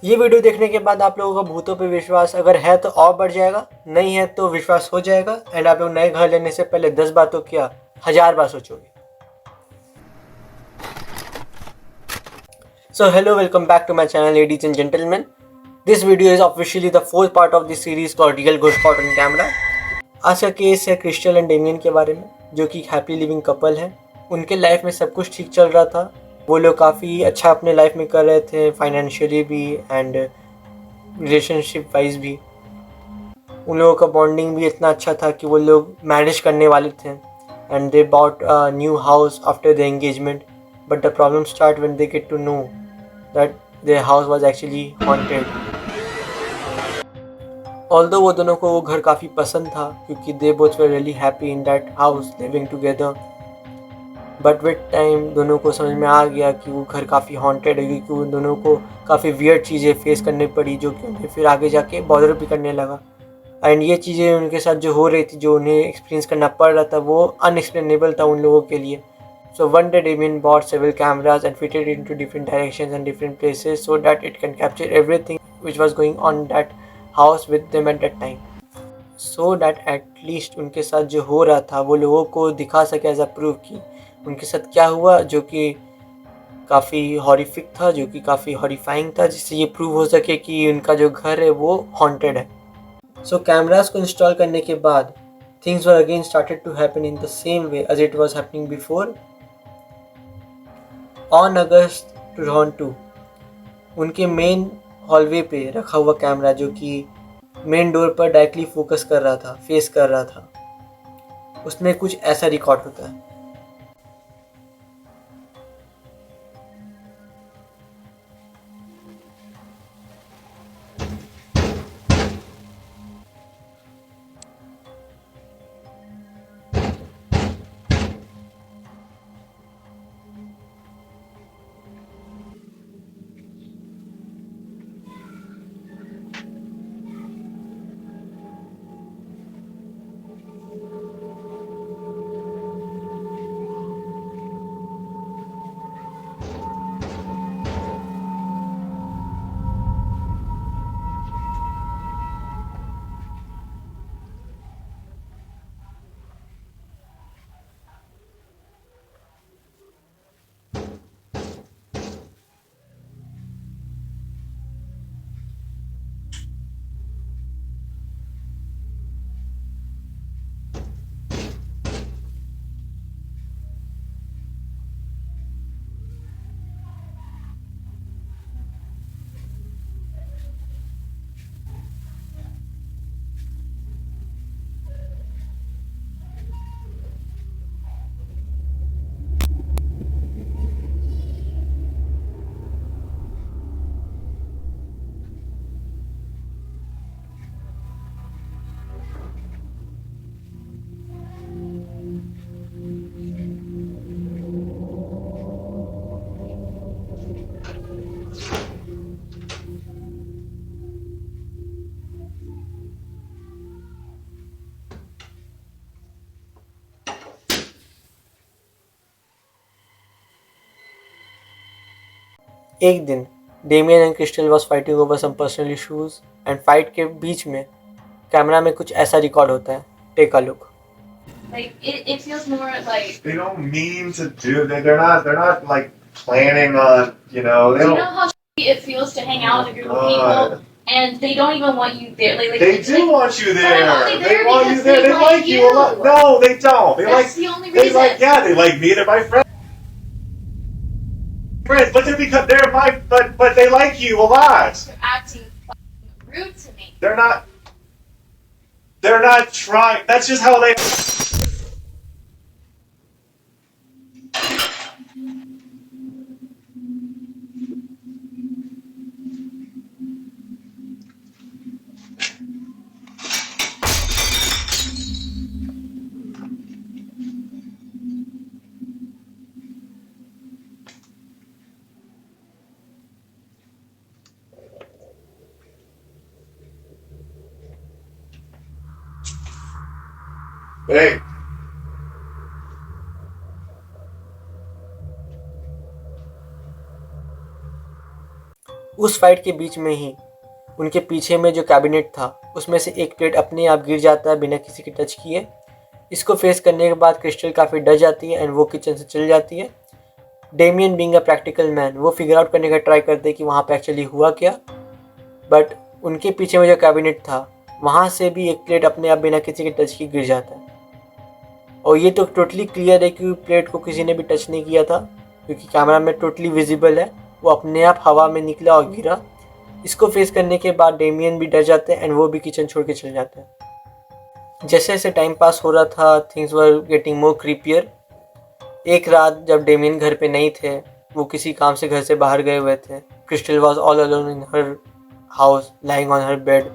ये वीडियो देखने के बाद आप लोगों का भूतों पे विश्वास अगर है तो और बढ़ जाएगा, नहीं है तो विश्वास हो जाएगा एंड आप लोग नए घर लेने से पहले 10 बातों क्या 1000 बार सोचोगे। So hello, welcome back to my channel, ladies and gentlemen. This video is officially the fourth part of the series called Real Ghost Spot on Camera. आज का केस है क्रिस्टल एंड डेमियन के बारे में, जो कि हैप्पी लिविंग कपल है। उनके लाइफ में सब कुछ ठीक चल रहा था, वो लोग काफ़ी अच्छा अपने लाइफ में कर रहे थे, फाइनेंशियली भी एंड रिलेशनशिप वाइज भी। उन लोगों का बॉन्डिंग भी इतना अच्छा था कि वो लोग मैरिज करने वाले थे and they bought a new house after the engagement. But the problem start when they get to know that their house was actually haunted. Although वो दोनों को वो घर काफ़ी पसंद था क्योंकि they both were really happy in that house living together. But with time दोनों को समझ में आ गया कि वो घर काफ़ी haunted है, क्योंकि उन दोनों को काफ़ी weird चीज़ें फेस करनी पड़ी, जो कि उन्हें फिर आगे जाके बॉदर भी करने लगा। एंड ये चीज़ें उनके साथ जो हो रही थी, जो उन्हें एक्सपीरियंस करना पड़ रहा था, वो अनएक्सप्लेनेबल था उन लोगों के लिए। So one day Damien bought several cameras and fitted it into different directions and different places so that it can capture everything which was going on in that house with them at that time. So that at least उनके साथ जो हो रहा था वो लोगों को दिखा सके एज अ प्रूफ कि उनके साथ क्या हुआ, जो कि काफ़ी हॉरिफिक था, जो कि काफ़ी हॉरिफाइंग था, जिससे ये प्रूव हो सके कि उनका जो घर है वो हॉन्टेड है। सो कैमरास को इंस्टॉल करने के बाद things were again started to happen in the same way as it was happening before. On August 2002 उनके मेन हॉलवे पे रखा हुआ कैमरा, जो कि मेन डोर पर डायरेक्टली फोकस कर रहा था, फेस कर रहा था, उसमें कुछ ऐसा रिकॉर्ड होता है। एक दिन Damian and Crystal was fighting over some personal issues and fight के बीच में कैमरा में कुछ ऐसा रिकॉर्ड होता है। Take a look. Like it feels more like They don't mean to do that. They're not like planning on, they do you don't. know how it feels to hang out with a group of people and they don't even want you there? Like They do want you there. But I'm only there They want you because there. they They like you a lot. you. No, they don't. They That's the only they reason. they like me. They're my friends. But they're because they're but they like you a lot. You're acting fucking rude to me. They're not trying. That's just how they. Hey. उस fight के बीच में ही उनके पीछे में जो cabinet था उसमें से एक प्लेट अपने आप गिर जाता है बिना किसी के टच किए। इसको फेस करने के बाद क्रिस्टल काफ़ी डर जाती है एंड वो किचन से चल जाती है। Damian being a practical man वो फिगर आउट करने का ट्राई करते हैं कि वहाँ पे एक्चुअली हुआ क्या, बट उनके पीछे में जो कैबिनेट था वहाँ से भी एक प्लेट अपने आप बिना किसी के टच के गिर जाता है। और ये तो टोटली क्लियर है कि प्लेट को किसी ने भी टच नहीं किया था क्योंकि कैमरा में टोटली विजिबल है, वो अपने आप हवा में निकला और गिरा। इसको फेस करने के बाद डेमियन भी डर जाते हैं एंड वो भी किचन छोड़ के चले जाते हैं। जैसे जैसे टाइम पास हो रहा था थिंग्स वर गेटिंग मोर क्रीपियर। एक रात जब डेमियन घर पे नहीं थे, वो किसी काम से घर से बाहर गए हुए थे, crystal was all alone in her house lying on her bed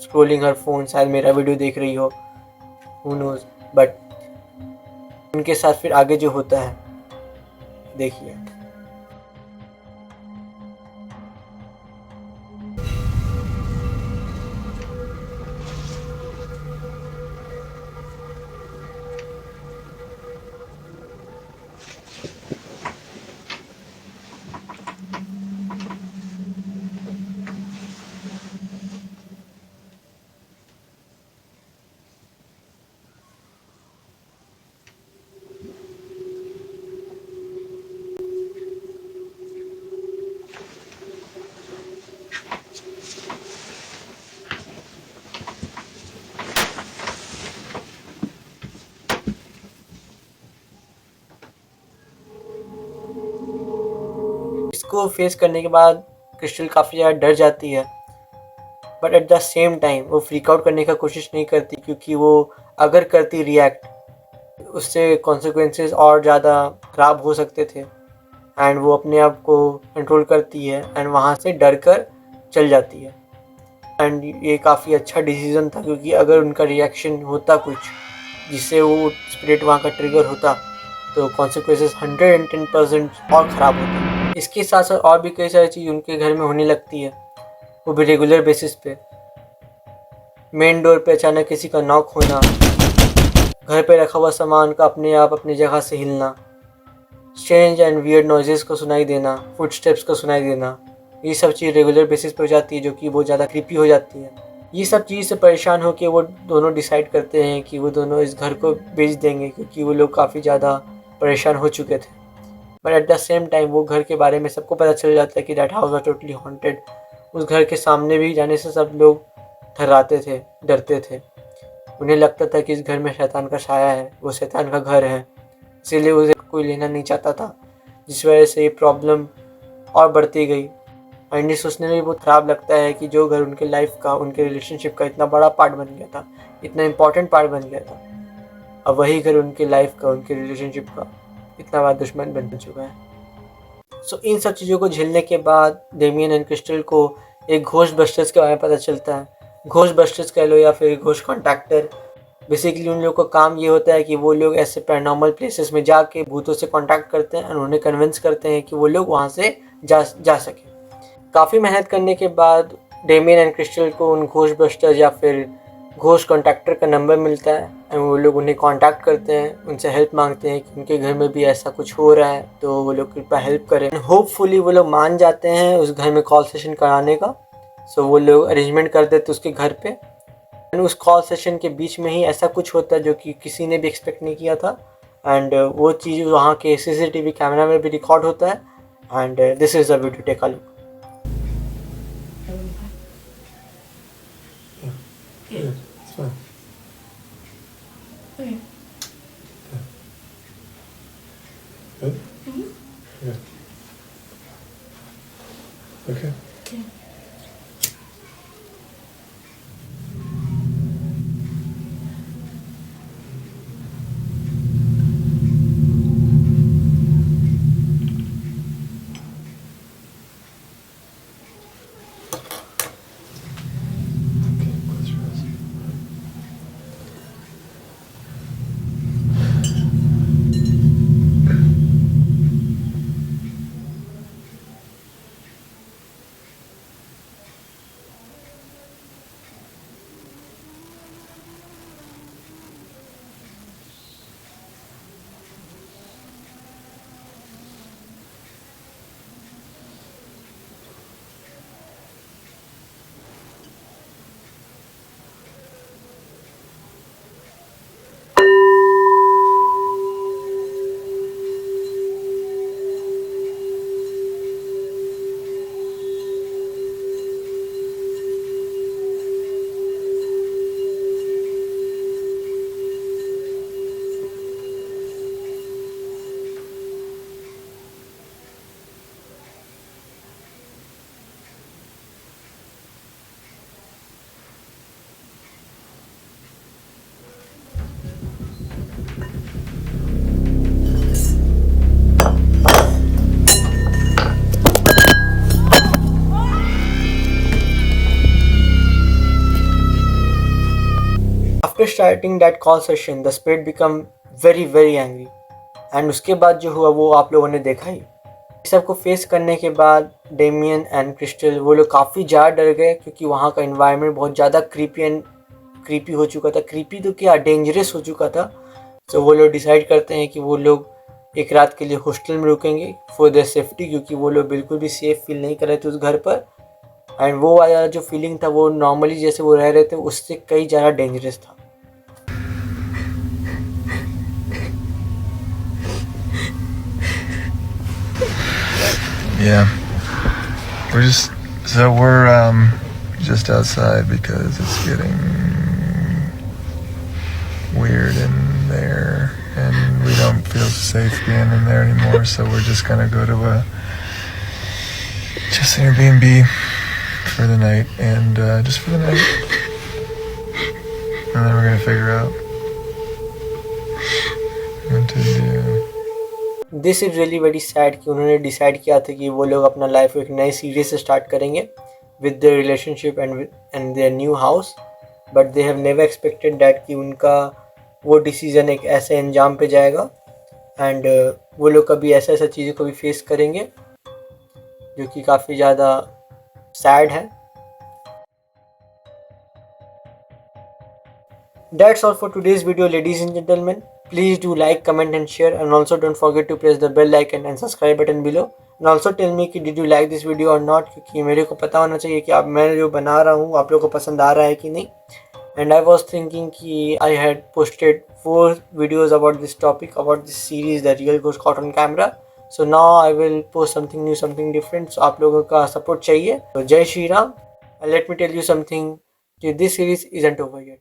scrolling her phone. शायद मेरा वीडियो देख रही हो, हु नोज। बट उनके साथ फिर आगे जो होता है देखिए। इसको फेस करने के बाद क्रिस्टल काफ़ी ज़्यादा डर जाती है, but at the same time वो फ्रीक आउट करने का कोशिश नहीं करती क्योंकि वो अगर करती रिएक्ट उससे कॉन्सिक्वेंसेस और ज़्यादा ख़राब हो सकते थे। एंड वो अपने आप को कंट्रोल करती है एंड वहाँ से डर कर चल जाती है। एंड ये काफ़ी अच्छा डिसीज़न था क्योंकि अगर उनका रिएक्शन होता कुछ जिससे वो स्पिरिट वहाँ का ट्रिगर होता तो कॉन्सिक्वेंसेस 110% और ख़राब होता। इसके साथ साथ और भी कई सारी चीज़ उनके घर में होने लगती है, वो भी रेगुलर बेसिस पे। मेन डोर पे अचानक किसी का नॉक होना, घर पे रखा हुआ सामान का अपने आप अपनी जगह से हिलना, स्ट्रेंज एंड वियर्ड नॉइजेस को सुनाई देना, फुटस्टेप्स को सुनाई देना, ये सब चीज़ रेगुलर बेसिस पे हो जाती है जो कि बहुत ज़्यादा क्रीपी हो जाती है। ये सब चीज़ से परेशान होकर वो दोनों डिसाइड करते हैं कि वो दोनों इस घर को बेच देंगे क्योंकि वो लोग काफ़ी ज़्यादा परेशान हो चुके थे। But at the same time वो घर के बारे में सबको पता चल जाता है कि that house was totally haunted. उस घर के सामने भी जाने से सब लोग थर्राते थे, डरते थे। उन्हें लगता था कि इस घर में शैतान का साया है, वो शैतान का घर है, इसीलिए उसे कोई लेना नहीं चाहता था, जिस वजह से ये प्रॉब्लम और बढ़ती गई। एंड ये सोचने में भी बहुत ख़राब लगता है कि जो घर उनके लाइफ का, उनके रिलेशनशिप का इतना बड़ा पार्ट बन गया था, इतना इम्पॉर्टेंट पार्ट बन गया था, अब वही घर उनके लाइफ का, उनके रिलेशनशिप का इतना बड़ा दुश्मन बन चुका है। सो इन सब चीज़ों को झेलने के बाद डेमियन एंड क्रिस्टल को एक घोस्ट बस्टर्स के बारे में पता चलता है। घोस्ट बस्टर्स कह लो या फिर घोस्ट कॉन्टैक्टर। बेसिकली उन लोगों का काम ये होता है कि वो लोग ऐसे पैरानॉर्मल प्लेसेस में जाके भूतों से कांटेक्ट करते हैं और उन्हें कन्विंस करते हैं कि वो लोग वहाँ से जा सकें। काफ़ी मेहनत करने के बाद डेमियन एंड क्रिस्टल को उन घोस्ट बस्टर्स या फिर घोस्ट कॉन्टैक्टर का नंबर मिलता है एंड वो लोग उन्हें कांटेक्ट करते हैं, उनसे हेल्प मांगते हैं कि उनके घर में भी ऐसा कुछ हो रहा है तो वो लोग कृपया हेल्प करें। होपफुली वो लोग मान जाते हैं उस घर में कॉल सेशन कराने का। सो वो लोग अरेंजमेंट कर देते उसके घर पे। एंड उस कॉल सेशन के बीच में ही ऐसा कुछ होता है जो कि किसी ने भी एक्सपेक्ट नहीं किया था। एंड वो चीज़ वहाँ के CCTV कैमरा में भी रिकॉर्ड होता है। And this is a video, take a look. Yeah, it's fine. Okay. Good? Mhm. Yeah. Okay. Yeah. Okay, close your eyes. After starting that call session the spirit become very very angry, and उसके बाद जो हुआ वो आप लोगों ने देखा ही। इस सब को फेस करने के बाद डेमियन एंड क्रिस्टल वो लोग काफ़ी ज़्यादा डर गए, क्योंकि वहाँ का इन्वायरमेंट बहुत ज़्यादा क्रीपी हो चुका था। क्रीपी तो क्या, डेंजरस हो चुका था। तो वो लोग डिसाइड करते हैं कि वो लोग एक रात के लिए हॉस्टल में रुकेंगे फॉर देयर सेफ्टी, क्योंकि वो लोग बिल्कुल भी सेफ फील नहीं कर रहे थे उस घर पर। एंड वो वाला जो फीलिंग था वो नॉर्मली जैसे वो रह रहे थे उससे कई ज़्यादा डेंजरस था। Yeah. We're just outside because it's getting weird in there and we don't feel safe being in there anymore, so we're just gonna go to an Airbnb for the night and just for the night. And then we're gonna figure out what to do. This is really very sad कि उन्होंने decide किया था कि वो लोग अपना life एक नए सीरीज से स्टार्ट करेंगे with their relationship and their new house, but they have never expected that कि उनका वो डिसीज़न एक ऐसे अंजाम पे जाएगा। एंड वो लोग कभी ऐसा चीज़ों को भी फेस करेंगे जो कि काफ़ी ज़्यादा सैड है। That's all for today's video, ladies and gentlemen. Please do like, comment and share, and also don't forget to press the bell icon and subscribe button below. And also tell me कि did you like this video or not, क्योंकि मेरे को पता होना चाहिए कि आप मैं जो बना रहा हूँ आप लोगों को पसंद आ रहा है कि नहीं। And I was thinking कि I had posted 4 videos about this topic, about this series, The Real Ghost Caught on Camera. So now I will post something new, something different. So आप लोगों का support चाहिए। तो जय Shri Ram. And let me tell you something, this series isn't over yet.